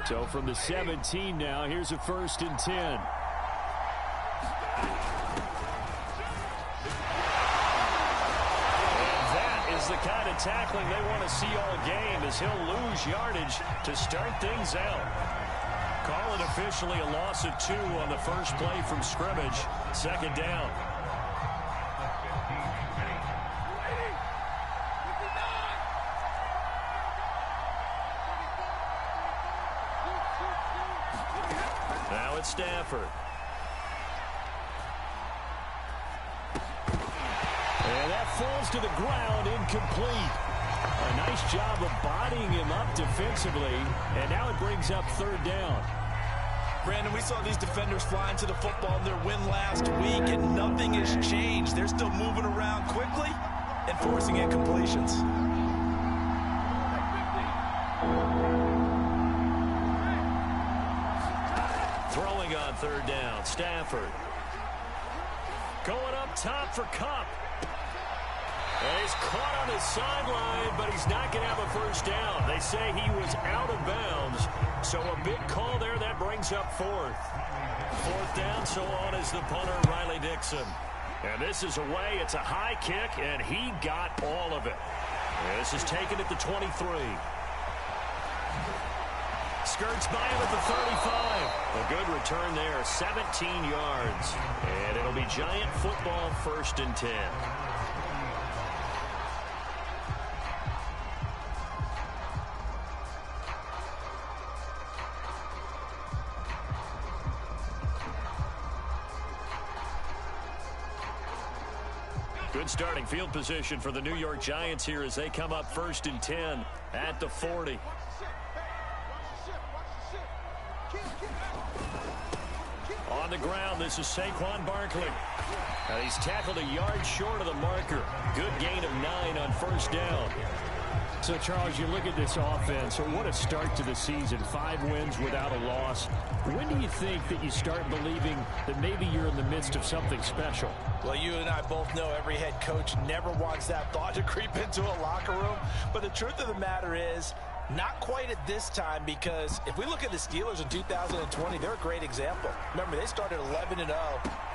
So from the 17 now, here's a 1st and 10. And that is the kind of tackling they want to see all game, as he'll lose yardage to start things out. Call it officially a loss of 2 on the first play from scrimmage. 2nd down. Now it's Stafford. And that falls to the ground, incomplete. A nice job of bodying him up defensively, and now it brings up 3rd down. Brandon, we saw these defenders flying to the football in their win last week, and nothing has changed. They're still moving around quickly and forcing incompletions. Throwing on 3rd down, Stafford. Going up top for Kupp. And he's caught on his sideline, but he's not going to have a 1st down. They say he was out of bounds, so a big call there. That brings up 4th. 4th down, so on is the punter, Riley Dixon. And this is away. It's a high kick, and he got all of it. And this is taken at the 23. Skirts by him at the 35. A good return there, 17 yards. And it'll be Giant football, 1st and 10. Good starting field position for the New York Giants here as they come up 1st and 10 at the 40. On the ground, this is Saquon Barkley. Now he's tackled a yard short of the marker. Good gain of 9 on 1st down. So, Charles, you look at this offense, so what a start to the season. 5 wins without a loss. When do you think that you start believing that maybe you're in the midst of something special? Well, you and I both know every head coach never wants that thought to creep into a locker room. But the truth of the matter is, not quite at this time, because if we look at the Steelers in 2020, they're a great example. Remember, they started 11-0,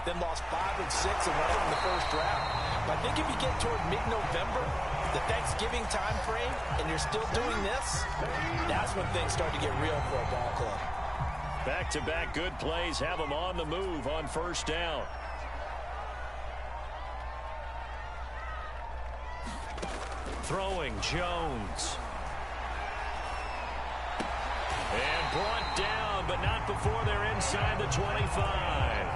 then lost 5-6 and went out in the 1st round. But I think if you get toward mid-November, the Thanksgiving time frame, and you're still doing this, that's when things start to get real for a ball club. Back-to-back good plays have them on the move on 1st down. Throwing, Jones. And brought down, but not before they're inside the 25.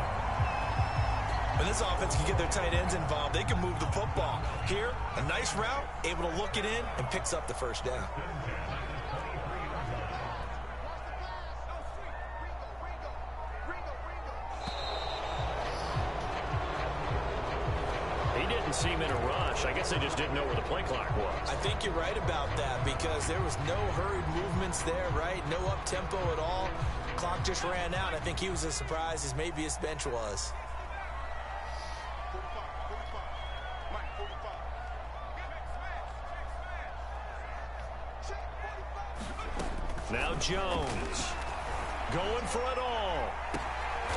When this offense can get their tight ends involved, they can move the football. Here, a nice route, able to look it in, and picks up the 1st down. He didn't seem in a rush. I guess they just didn't know where the play clock was. I think you're right about that, because there was no hurried movements there, right? No up-tempo at all. Clock just ran out. I think he was as surprised as maybe his bench was. Now Jones going for it all.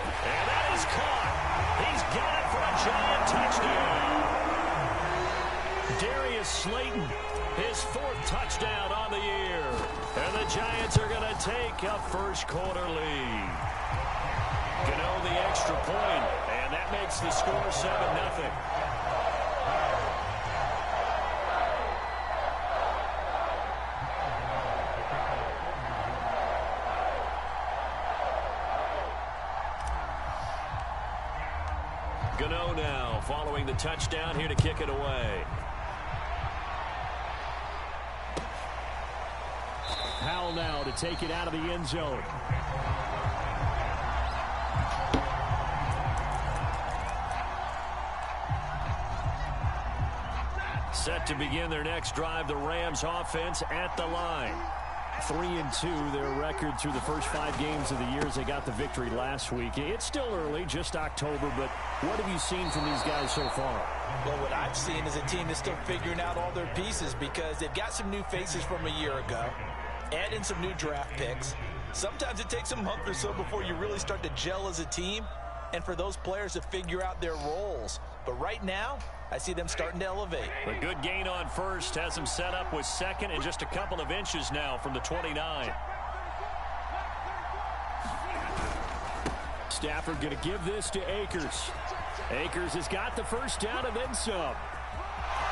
And that is caught. He's got it for a Giant touchdown. Darius Slayton, his 4th touchdown on the year. And the Giants are going to take a 1st quarter lead. Gano the extra point, and that makes the score 7-0. Gano now following the touchdown here to kick it away. Powell now to take it out of the end zone. Set to begin their next drive, the Rams offense at the line. 3-2, their record through the first 5 games of the year as they got the victory last week. It's still early, just October, but what have you seen from these guys so far? Well, what I've seen is a team that's still figuring out all their pieces, because they've got some new faces from a year ago, add in some new draft picks. Sometimes it takes a month or so before you really start to gel as a team and for those players to figure out their roles. But right now, I see them starting to elevate. A good gain on first has him set up with second and just a couple of inches now from the 29. Stafford going to give this to Akers. Akers has got the first down and then some.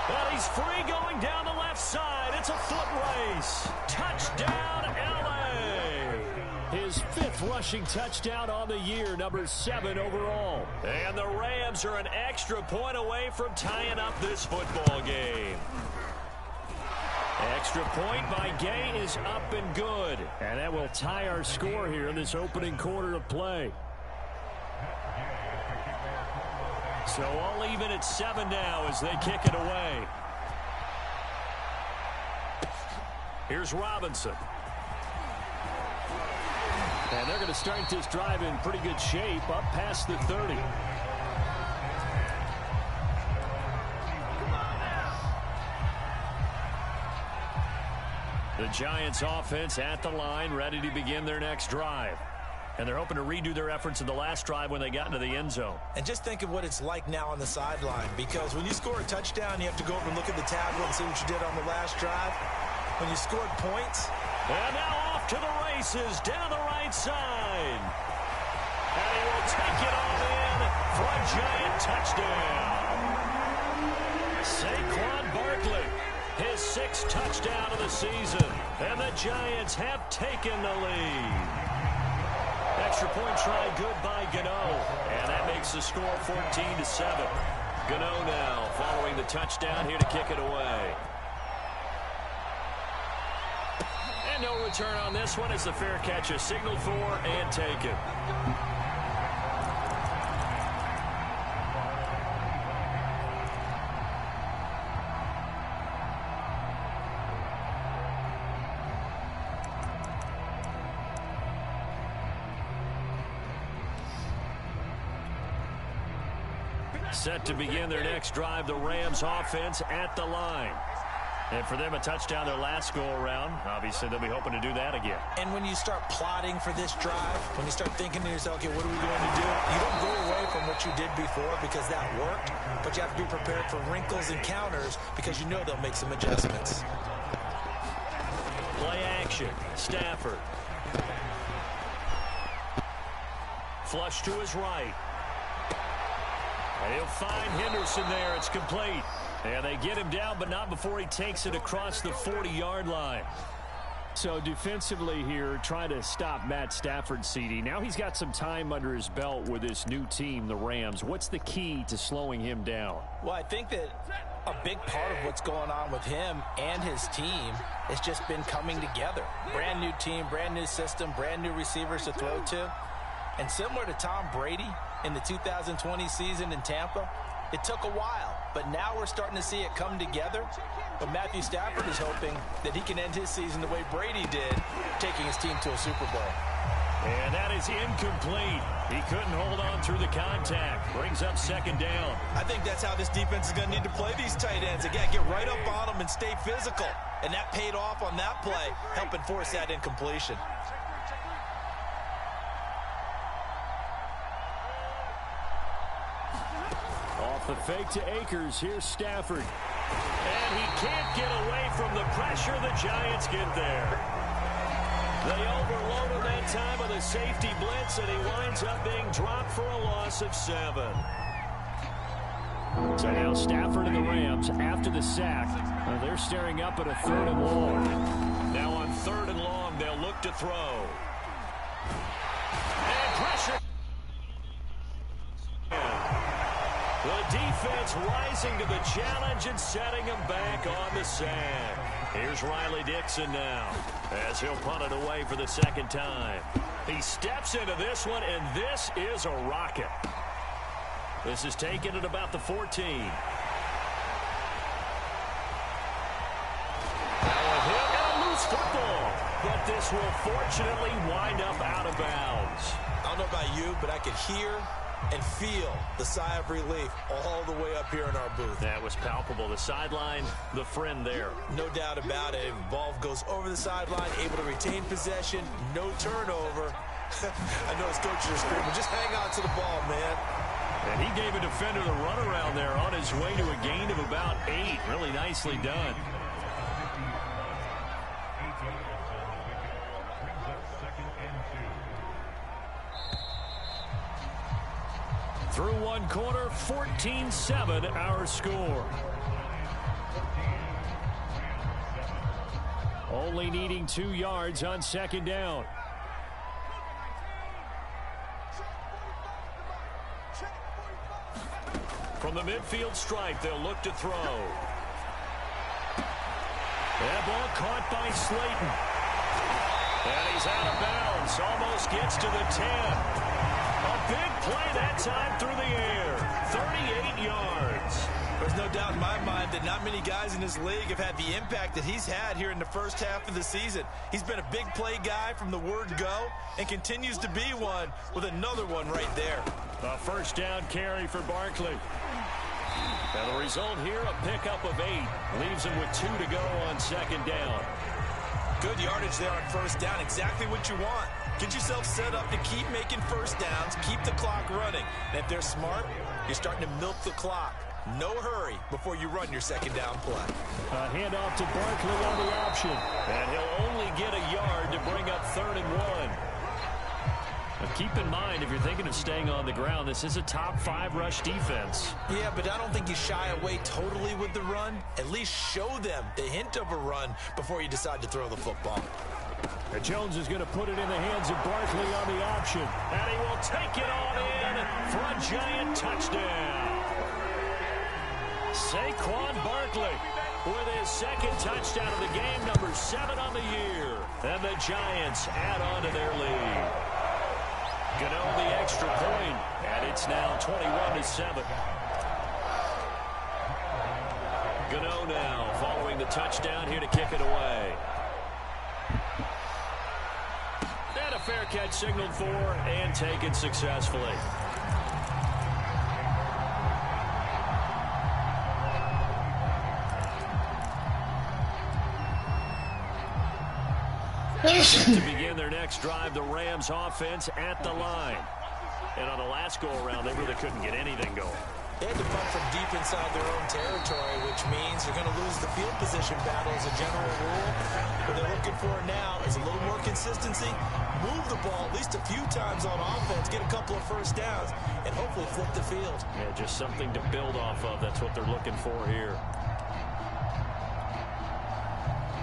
But he's free going down the left side. It's a foot race. Touchdown, L.A. His 5th rushing touchdown on the year, number 7 overall. And the Rams are an extra point away from tying up this football game. Extra point by Gay is up and good. And that will tie our score here in this opening quarter of play. So all even at 7 now as they kick it away. Here's Robinson. And they're going to start this drive in pretty good shape up past the 30. The Giants offense at the line, ready to begin their next drive. And they're hoping to redo their efforts in the last drive when they got into the end zone. And just think of what it's like now on the sideline, because when you score a touchdown, you have to go over and look at the tablet and see what you did on the last drive. When you scored points. And now off to the races down the right side. And he will take it all in for a Giant touchdown. Saquon Barkley, his 6th touchdown of the season. And the Giants have taken the lead. Extra point try good by Gano. And that makes the score 14-7. Gano now following the touchdown here to kick it away. And no return on this one as the fair catch is signaled for and taken. Set to begin their next drive, the Rams offense at the line. And for them, a touchdown their last go-around. Obviously, they'll be hoping to do that again. And when you start plotting for this drive, when you start thinking to yourself, okay, what are we going to do? You don't go away from what you did before because that worked, but you have to be prepared for wrinkles and counters because you know they'll make some adjustments. Play action. Stafford. Flush to his right. And he'll find Henderson there. It's complete. And they get him down, but not before he takes it across the 40-yard line. So defensively here, trying to stop Matt Stafford, CD. Now he's got some time under his belt with this new team, the Rams. What's the key to slowing him down? Well, I think that a big part of what's going on with him and his team has just been coming together. Brand new team, brand new system, brand new receivers to throw to. And similar to Tom Brady in the 2020 season in Tampa, it took a while, but now we're starting to see it come together. But Matthew Stafford is hoping that he can end his season the way Brady did, taking his team to a Super Bowl. And that is incomplete. He couldn't hold on through the contact. Brings up 2nd down. I think that's how this defense is going to need to play these tight ends. Again, get right up on them and stay physical. And that paid off on that play, helping force that incompletion. Off the fake to Akers. Here's Stafford. And he can't get away from the pressure. The Giants get there. They overload him that time with a safety blitz, and he winds up being dropped for a loss of 7. So now Stafford and the Rams, after the sack, they're staring up at a 3rd and long. Now on 3rd and long, they'll look to throw. And pressure. The defense rising to the challenge and setting him back on the sack. Here's Riley Dixon now as he'll punt it away for the 2nd time. He steps into this one, and this is a rocket. This is taken at about the 14. And a loose football, but this will fortunately wind up out of bounds. I don't know about you, but I could hear and feel the sigh of relief all the way up here in our booth. That was palpable. The sideline, the friend there. No doubt about it. Ball goes over the sideline, able to retain possession, no turnover. I know his coaches are screaming, just hang on to the ball, man. And he gave a defender the runaround there on his way to a gain of about 8. Really nicely done. Through one quarter, 14-7 our score. Only needing 2 yards on second down. From the midfield stripe, they'll look to throw. That ball caught by Slayton. And he's out of bounds. Almost gets to the 10. A big play that time through the air. 38 yards. There's no doubt in my mind that not many guys in this league have had the impact that he's had here in the first half of the season. He's been a big play guy from the word go and continues to be one with another one right there. A first down carry for Barkley. And the result here, a pickup of 8. Leaves him with 2 to go on second down. Good yardage there on first down. Exactly what you want. Get yourself set up to keep making first downs, keep the clock running. And if they're smart, you're starting to milk the clock. No hurry before you run your second down play. A handoff to Barkley on the option. And he'll only get a yard to bring up 3rd and 1. Now keep in mind, if you're thinking of staying on the ground, this is a top 5 rush defense. Yeah, but I don't think you shy away totally with the run. At least show them the hint of a run before you decide to throw the football. And Jones is going to put it in the hands of Barkley on the option. And he will take it on in for a giant touchdown. Saquon Barkley with his second touchdown of the game, number 7 on the year. And the Giants add on to their lead. Gano the extra point, and it's now 21-7. Gano now following the touchdown here to kick it away. And a fair catch signaled for and taken successfully. To begin their next drive, the Rams offense at the line. And on the last go-around, they really couldn't get anything going. They had to punt from deep inside their own territory, which means they're going to lose the field position battle as a general rule. What they're looking for now is a little more consistency, move the ball at least a few times on offense, get a couple of first downs, and hopefully flip the field. Yeah, just something to build off of. That's what they're looking for here.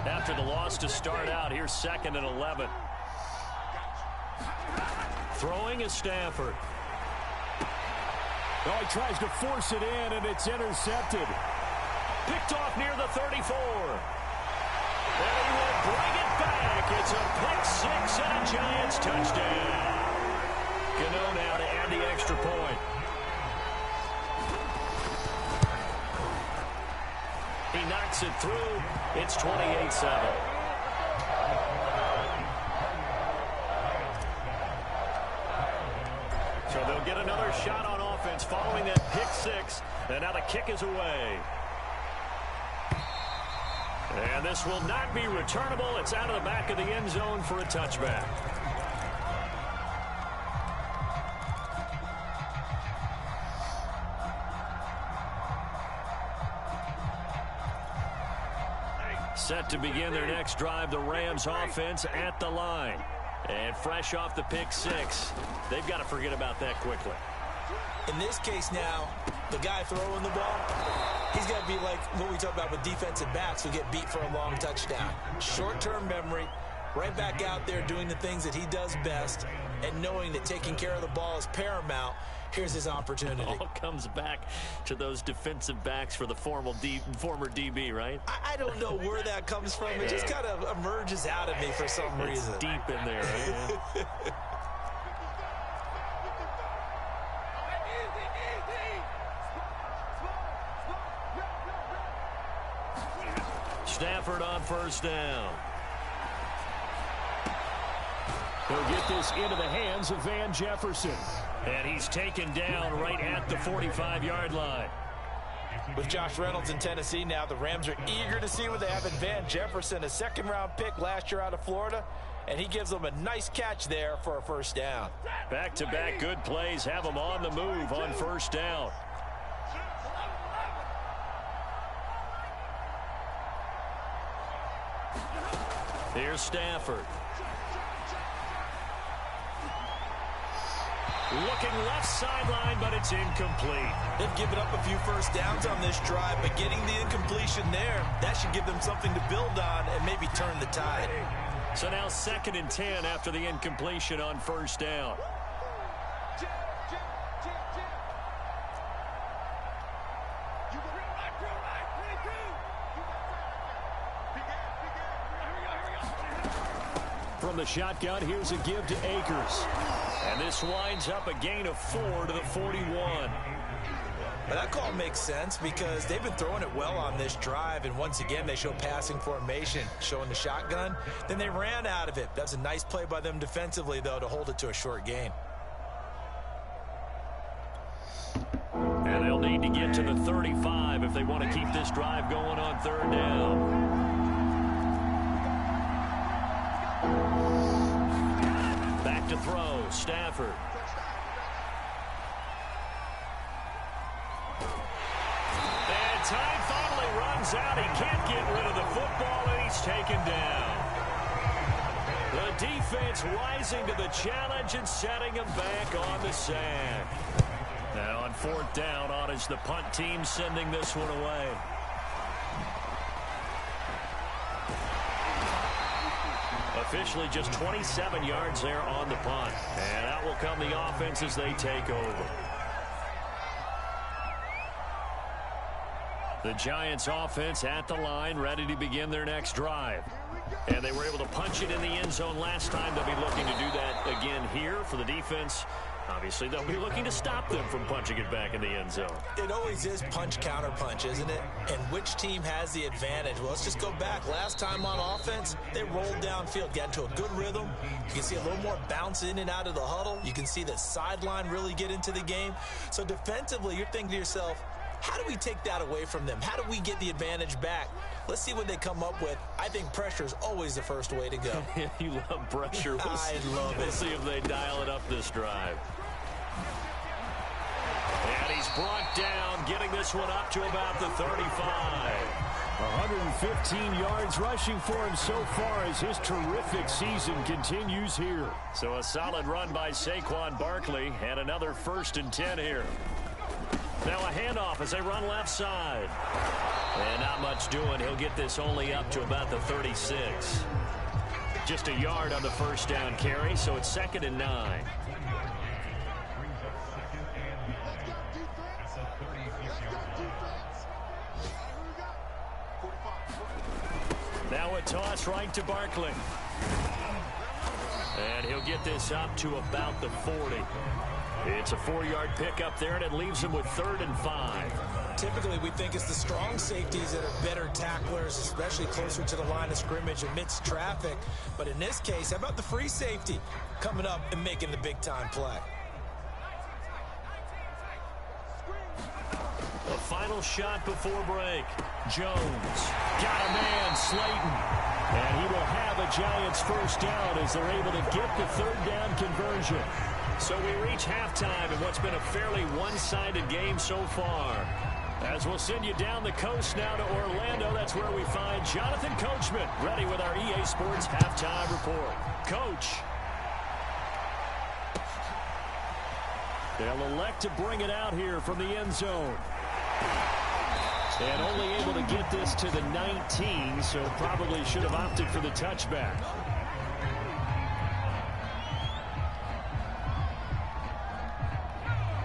After the loss to start out, here's 2nd and 11. Throwing is Stafford. Oh, he tries to force it in, and it's intercepted. Picked off near the 34. And he will bring it back. It's a pick 6 and a Giants touchdown. Gano now to add the extra point. He knocks it through. It's 28-7. So they'll get another shot on offense following that pick 6. And now the kick is away. And this will not be returnable. It's out of the back of the end zone for a touchback. Set to begin their next drive, the Rams offense at the line. And fresh off the pick 6, they've got to forget about that quickly. In this case now, the guy throwing the ball, he's got to be like what we talk about with defensive backs who get beat for a long touchdown. Short-term memory, right back out there doing the things that he does best, and knowing that taking care of the ball is paramount. Here's his opportunity. It all comes back to those defensive backs for the former DB, right? I don't know where that comes from. It just kind of emerges out of me for some reason. It's deep in there, right? Stafford on first down. He'll get this into the hands of Van Jefferson. And he's taken down right at the 45-yard line. With Josh Reynolds in Tennessee now, the Rams are eager to see what they have in Van Jefferson, a second-round pick last year out of Florida, and he gives them a nice catch there for a first down. Back-to-back good plays have them on the move on first down. Here's Stafford. Looking left sideline, but it's incomplete. They've given up a few first downs on this drive, but getting the incompletion there, that should give them something to build on and maybe turn the tide. So now 2nd and 10 after the incompletion on first down. From the shotgun, here's a give to Akers. And this winds up a gain of 4 to the 41. But that call makes sense because they've been throwing it well on this drive, and once again they show passing formation, showing the shotgun. Then they ran out of it. That's a nice play by them defensively, though, to hold it to a short gain. And they'll need to get to the 35 if they want to keep this drive going on 3rd down. Back to throw, Stafford. And time finally runs out. He can't get rid of the football, and he's taken down. The defense rising to the challenge and setting him back on the sand. Now on 4th down, on is the punt team sending this one away. Officially just 27 yards there on the punt. And out will come the offense as they take over. The Giants offense at the line, ready to begin their next drive. And they were able to punch it in the end zone last time. They'll be looking to do that again here for the defense. Obviously, they'll be looking to stop them from punching it back in the end zone. It always is punch-counter-punch, isn't it? And which team has the advantage? Well, let's just go back. Last time on offense, they rolled downfield, got into a good rhythm. You can see a little more bounce in and out of the huddle. You can see the sideline really get into the game. So defensively, you're thinking to yourself, how do we take that away from them? How do we get the advantage back? Let's see what they come up with. I think pressure is always the first way to go. You love pressure. I love it. We'll see if they dial it up this drive. And he's brought down, getting this one up to about the 35. 115 yards rushing for him so far as his terrific season continues here. So a solid run by Saquon Barkley and another 1st and 10 here. Now a handoff as they run left side. And not much doing. He'll get this only up to about the 36. Just a yard on the first down carry, so it's 2nd and 9. Now a toss right to Barkley. And he'll get this up to about the 40. It's a 4-yard pickup there, and it leaves him with 3rd and 5. Typically, we think it's the strong safeties that are better tacklers, especially closer to the line of scrimmage amidst traffic. But in this case, how about the free safety coming up and making the big-time play? A final shot before break. Jones got a man, Slayton. And he will have a Giants first down as they're able to get the 3rd down conversion. So we reach halftime in what's been a fairly one-sided game so far. As we'll send you down the coast now to Orlando, that's where we find Jonathan Coachman ready with our EA Sports halftime report. Coach. They'll elect to bring it out here from the end zone. And only able to get this to the 19, so probably should have opted for the touchback.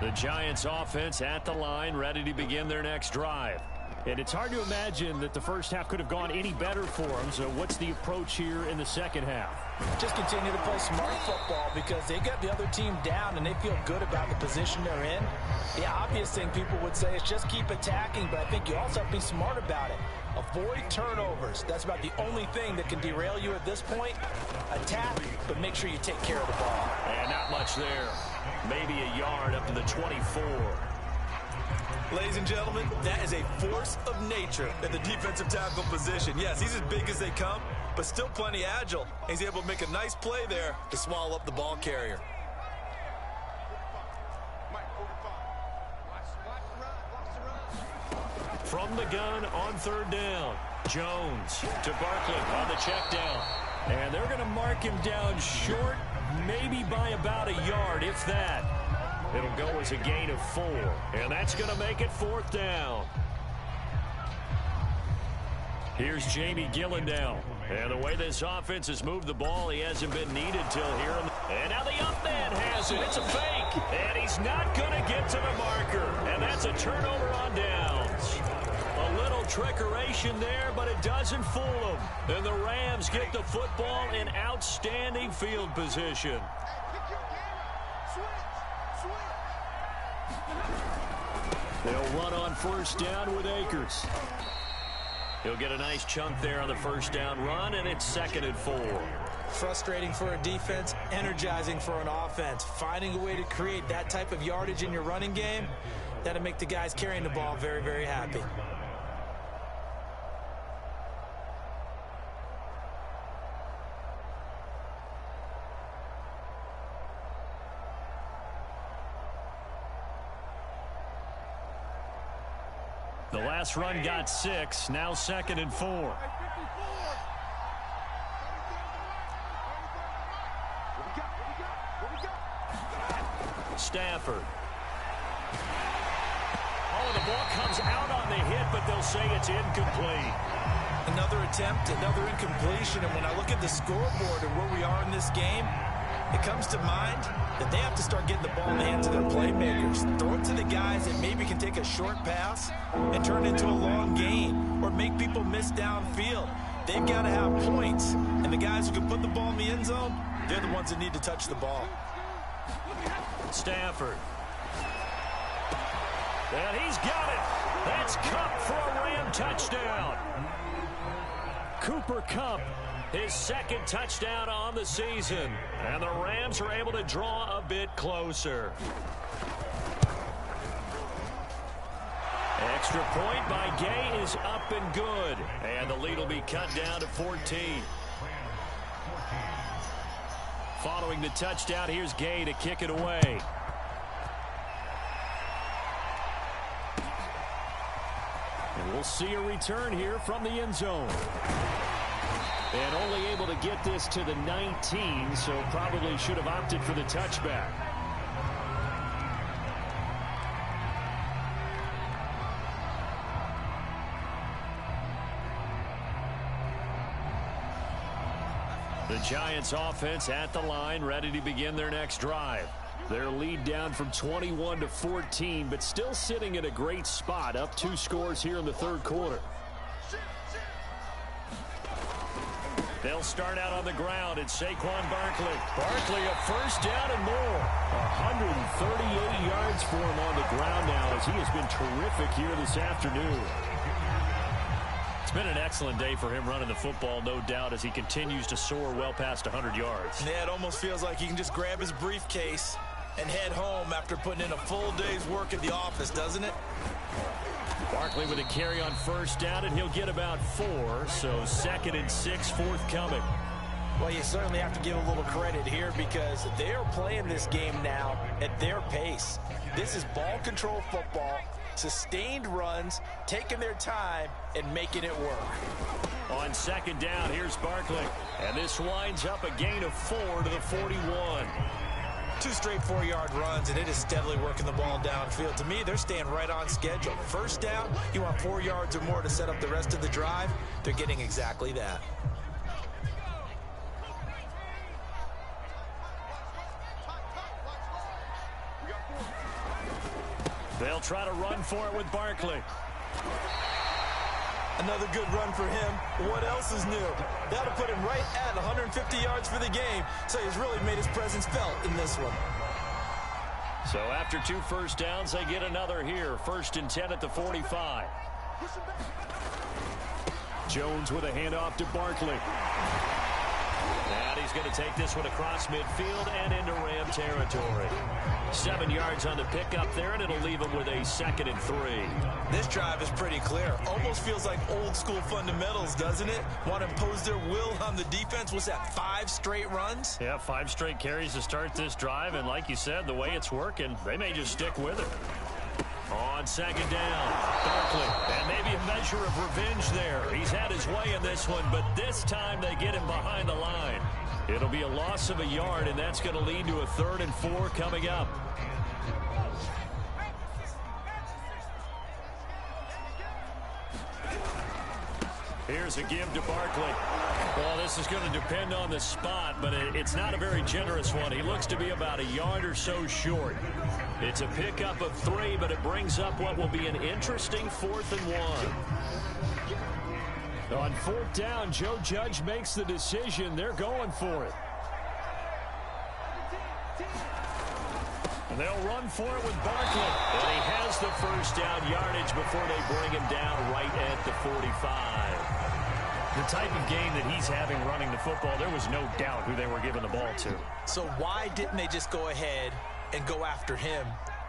The Giants offense at the line, ready to begin their next drive. And it's hard to imagine that the first half could have gone any better for them. So what's the approach here in the second half? Just continue to play smart football because they got the other team down and they feel good about the position they're in. The obvious thing people would say is just keep attacking, but I think you also have to be smart about it. Avoid turnovers. That's about the only thing that can derail you at this point. Attack, but make sure you take care of the ball. And not much there. maybe a yard up to the 24. Ladies and gentlemen, that is a force of nature at the defensive tackle position. Yes, he's as big as they come, but still plenty agile. He's able to make a nice play there to swallow up the ball carrier. From the gun on third down, Jones to Barkley on the check down. And they're going to mark him down short, maybe by about a yard, if that. It'll go as a gain of 4, and that's going to make it 4th down. Here's Jamie Gillen now. And the way this offense has moved the ball, he hasn't been needed till here. And now the up man has it. It's a fake. And he's not going to get to the marker. And that's a turnover on downs. A little trickeration there, but it doesn't fool them. And the Rams get the football in outstanding field position. They'll run on first down with Akers. He'll get a nice chunk there on the first down run, and it's 2nd and 4. Frustrating for a defense, energizing for an offense. Finding a way to create that type of yardage in your running game, that'll make the guys carrying the ball very, very happy. The last run got 6, now 2nd and 4. Stafford. Oh, the ball comes out on the hit, but they'll say it's incomplete. Another attempt, another incompletion, and when I look at the scoreboard and where we are in this game, it comes to mind that they have to start getting the ball in the hands of their playmakers. Throw it to the guys that maybe can take a short pass and turn it into a long gain or make people miss downfield. They've got to have points, and the guys who can put the ball in the end zone, they're the ones that need to touch the ball. Stafford. And he's got it. That's Kupp for a Ram touchdown. Cooper Kupp, his 2nd touchdown on the season. And the Rams are able to draw a bit closer. Extra point by Gay is up and good. And the lead will be cut down to 14. Following the touchdown, here's Gay to kick it away. And we'll see a return here from the end zone. And only able to get this to the 19, so probably should have opted for the touchback. The Giants offense at the line, ready to begin their next drive. Their lead down from 21 to 14, but still sitting in a great spot, up 2 scores here in the 3rd quarter. They'll start out on the ground. It's Saquon Barkley. Barkley a first down and more. 138 yards for him on the ground now as he has been terrific here this afternoon. It's been an excellent day for him running the football, no doubt, as he continues to soar well past 100 yards. Yeah, it almost feels like he can just grab his briefcase and head home after putting in a full day's work at the office, doesn't it? Barkley with a carry on first down, and he'll get about 4, so 2nd and 6 forthcoming. Well, you certainly have to give a little credit here because they are playing this game now at their pace. This is ball control football, sustained runs, taking their time, and making it work. On 2nd down, here's Barkley, and this winds up a gain of 4 to the 41. 2 straight 4-yard runs, and it is steadily working the ball downfield. To me, they're staying right on schedule. First down, you want 4 yards or more to set up the rest of the drive. They're getting exactly that. They'll try to run for it with Barkley. Another good run for him. What else is new? That'll put him right at 150 yards for the game. So he's really made his presence felt in this one. So after 2 first downs, they get another here. 1st and 10 at the 45. Jones with a handoff to Barkley. And he's going to take this one across midfield and into Ram territory. 7 yards on the pickup there, and it'll leave him with a 2nd and 3. This drive is pretty clear. Almost feels like old school fundamentals, doesn't it? Want to impose their will on the defense. Was that 5 straight runs? Yeah, 5 straight carries to start this drive, and like you said, the way it's working, they may just stick with it. On 2nd down, Barkley, and maybe a measure of revenge there. He's had his way in this one, but this time they get him behind the line. It'll be a loss of a yard, and that's going to lead to a 3rd and 4 coming up. Here's a give to Barkley. Well, this is going to depend on the spot, but it's not a very generous one. He looks to be about a yard or so short. It's a pickup of 3, but it brings up what will be an interesting 4th and 1. On 4th down, Joe Judge makes the decision. They're going for it. And they'll run for it with Barkley. And he has the 1st down yardage before they bring him down right at the 45. The type of game that he's having running the football, there was no doubt who they were giving the ball to. So why didn't they just go ahead and go after him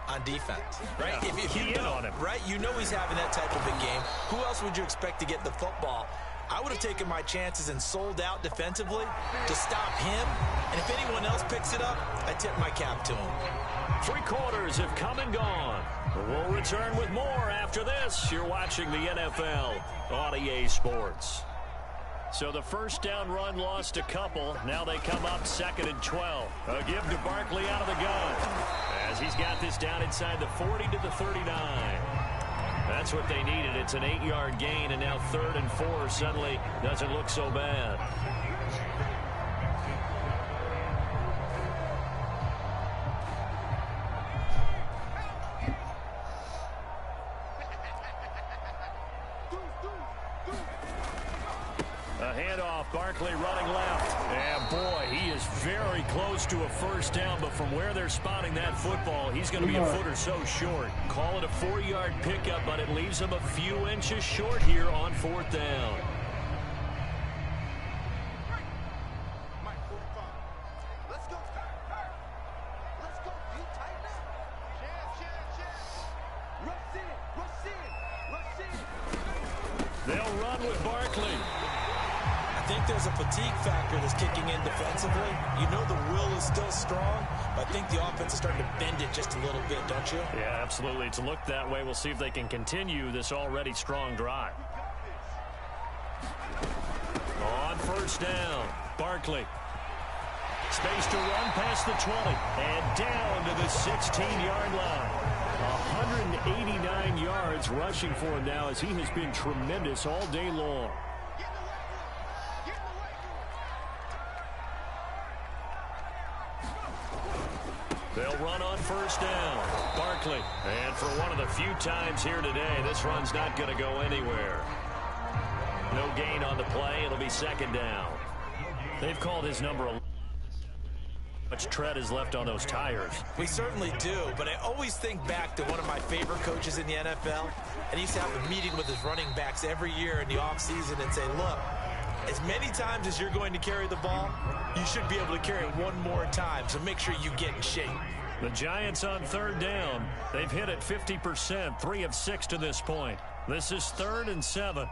on defense, right? Yeah, if you know, on him. right? You know he's having that type of a game. Who else would you expect to get the football? I would have taken my chances and sold out defensively to stop him. And if anyone else picks it up, I tip my cap to him. 3 quarters have come and gone. We'll return with more after this. You're watching the NFL on EA Sports. So the 1st down run lost a couple. Now they come up 2nd and 12. A give to Barkley out of the gun as he's got this down inside the 40 to the 39. That's what they needed. It's an 8-yard gain, and now 3rd and 4 suddenly doesn't look so bad. A handoff, Barkley running left. And boy, he is very close to a 1st down, but from where they're spotting that football, he's going to be a foot or so short. Call it a 4-yard pickup, but it leaves him a few inches short here on 4th down. They'll run with Barkley. I think there's a fatigue factor that's kicking in defensively. You know the will is still strong, but I think the offense is starting to bend it just a little bit, don't you? Yeah, absolutely. It's looked that way. We'll see if they can continue this already strong drive. On 1st down, Barkley. Space to run past the 20 and down to the 16-yard line. 189 yards rushing for him now as he has been tremendous all day long. They'll run on 1st down. Barkley. And for one of the few times here today, this run's not going to go anywhere. No gain on the play. It'll be 2nd down. They've called his number 11. Much tread is left on those tires. We certainly do, but I always think back to one of my favorite coaches in the NFL, and he used to have a meeting with his running backs every year in the offseason and say, look, as many times as you're going to carry the ball, you should be able to carry it one more time, so make sure you get in shape. The Giants on 3rd down. They've hit it 50%, 3 of 6 to this point. This is 3rd and 7.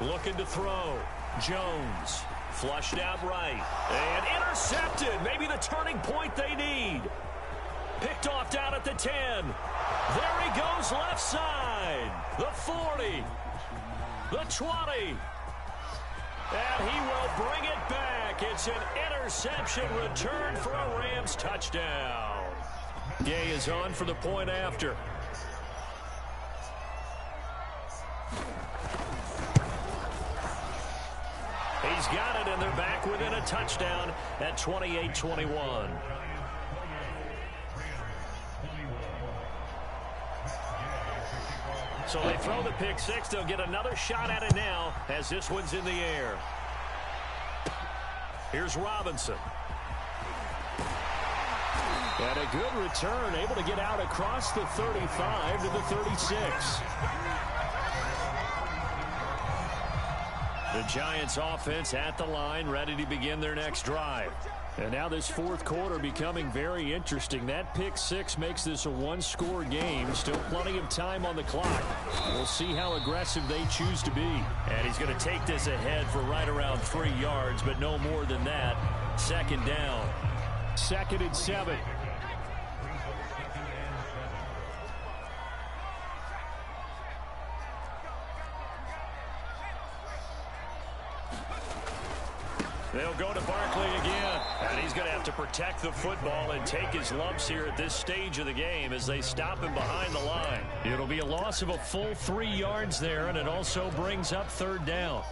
Looking to throw. Jones. Flushed out right. And intercepted. Maybe the turning point they need. Picked off down at the 10. There he goes left side. The 40. The 20. And he will bring it back. It's an interception return for a Rams touchdown. Gay is on for the point after. He's got it, and they're back within a touchdown at 28-21. So they throw the pick 6. They'll get another shot at it now as this one's in the air. Here's Robinson. And a good return, able to get out across the 35 to the 36. The Giants offense at the line, ready to begin their next drive. And now this fourth quarter becoming very interesting. That pick six makes this a one-score game. Still plenty of time on the clock. We'll see how aggressive they choose to be. And he's going to take this ahead for right around 3 yards, but no more than that. Second down. 2nd and 7. They'll go to Barkley again, and he's going to have to protect the football and take his lumps here at this stage of the game as they stop him behind the line. It'll be a loss of a full 3 yards there, and it also brings up 3rd down.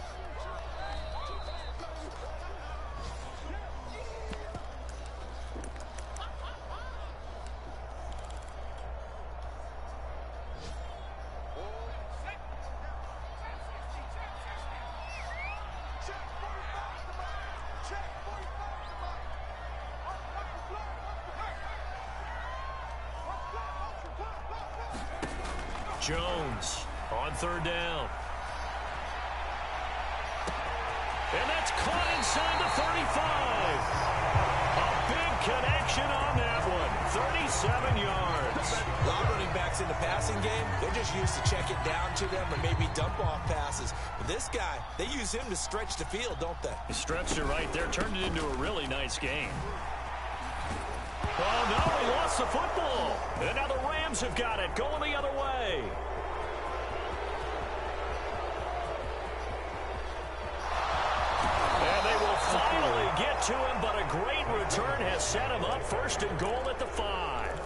Jones on 3rd down. And that's caught inside the 35. A big connection on that one. 37 yards. A lot of running backs in the passing game, they're just used to check it down to them or maybe dump off passes. But this guy, they use him to stretch the field, don't they? He stretched it right there, turned it into a really nice game. Oh, no, he lost the football. And now the Rams have got it, going the other way. And they will finally get to him, but a great return has set him up 1st and goal at the 5.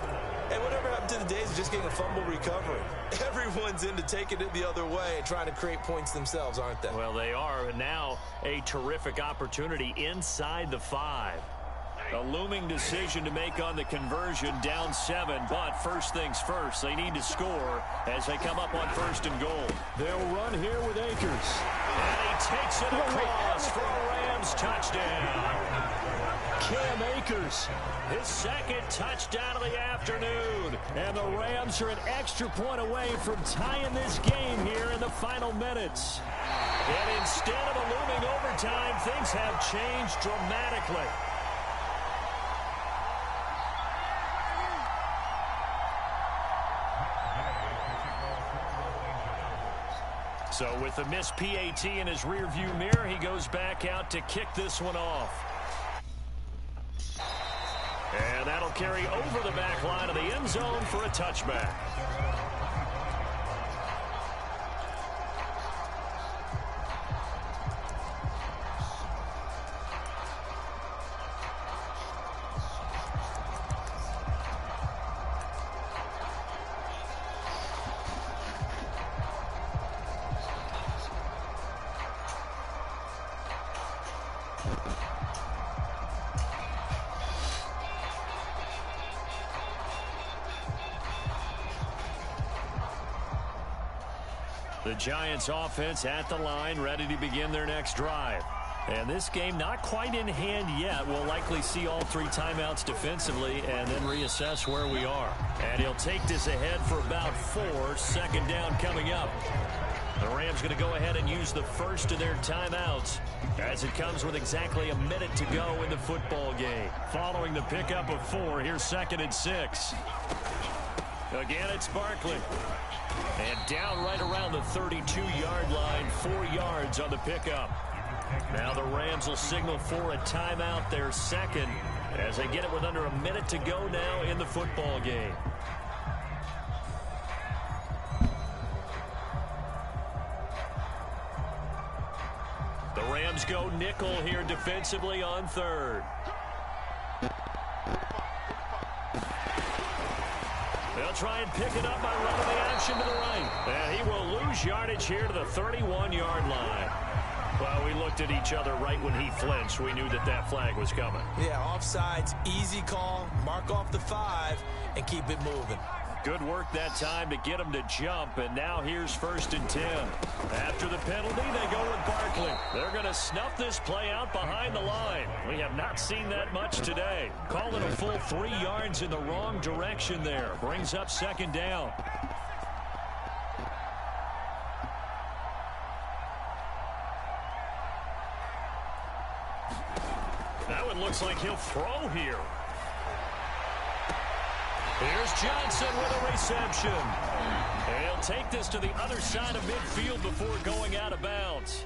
Hey, whatever happened to the days of just getting a fumble recovery? Everyone's into taking it the other way and trying to create points themselves, aren't they? Well, they are, and now a terrific opportunity inside the 5. A looming decision to make on the conversion, down 7, but first things first, they need to score as they come up on 1st and goal. They'll run here with Akers. And he takes it across for a Rams touchdown. Cam Akers, his 2nd touchdown of the afternoon. And the Rams are an extra point away from tying this game here in the final minutes. And instead of a looming overtime, things have changed dramatically. So with the missed PAT in his rearview mirror, he goes back out to kick this one off. And that'll carry over the back line of the end zone for a touchback. The Giants offense at the line, ready to begin their next drive. And this game not quite in hand yet. We'll likely see all 3 timeouts defensively and then reassess where we are. And he'll take this ahead for about 4. 2nd down coming up. The Rams going to go ahead and use the first of their timeouts as it comes with exactly a minute to go in the football game. Following the pickup of 4, here's 2nd and 6. Again, it's Barkley. And down right around the 32-yard line, 4 yards on the pickup. Now the Rams will signal for a timeout, their 2nd, as they get it with under a minute to go now in the football game. The Rams go nickel here defensively on 3rd. They'll try and pick it up by running the action to the right. And he will lose yardage here to the 31-yard line. Well, we looked at each other right when he flinched. We knew that that flag was coming. Yeah, offsides, easy call, mark off the 5, and keep it moving. Good work that time to get him to jump, and now here's 1st and 10. After the penalty, they go with Barkley. They're going to snuff this play out behind the line. We have not seen that much today. Calling a full 3 yards in the wrong direction there. Brings up 2nd down. it looks like he'll throw here. Here's Johnson with a reception. He'll take this to the other side of midfield before going out of bounds.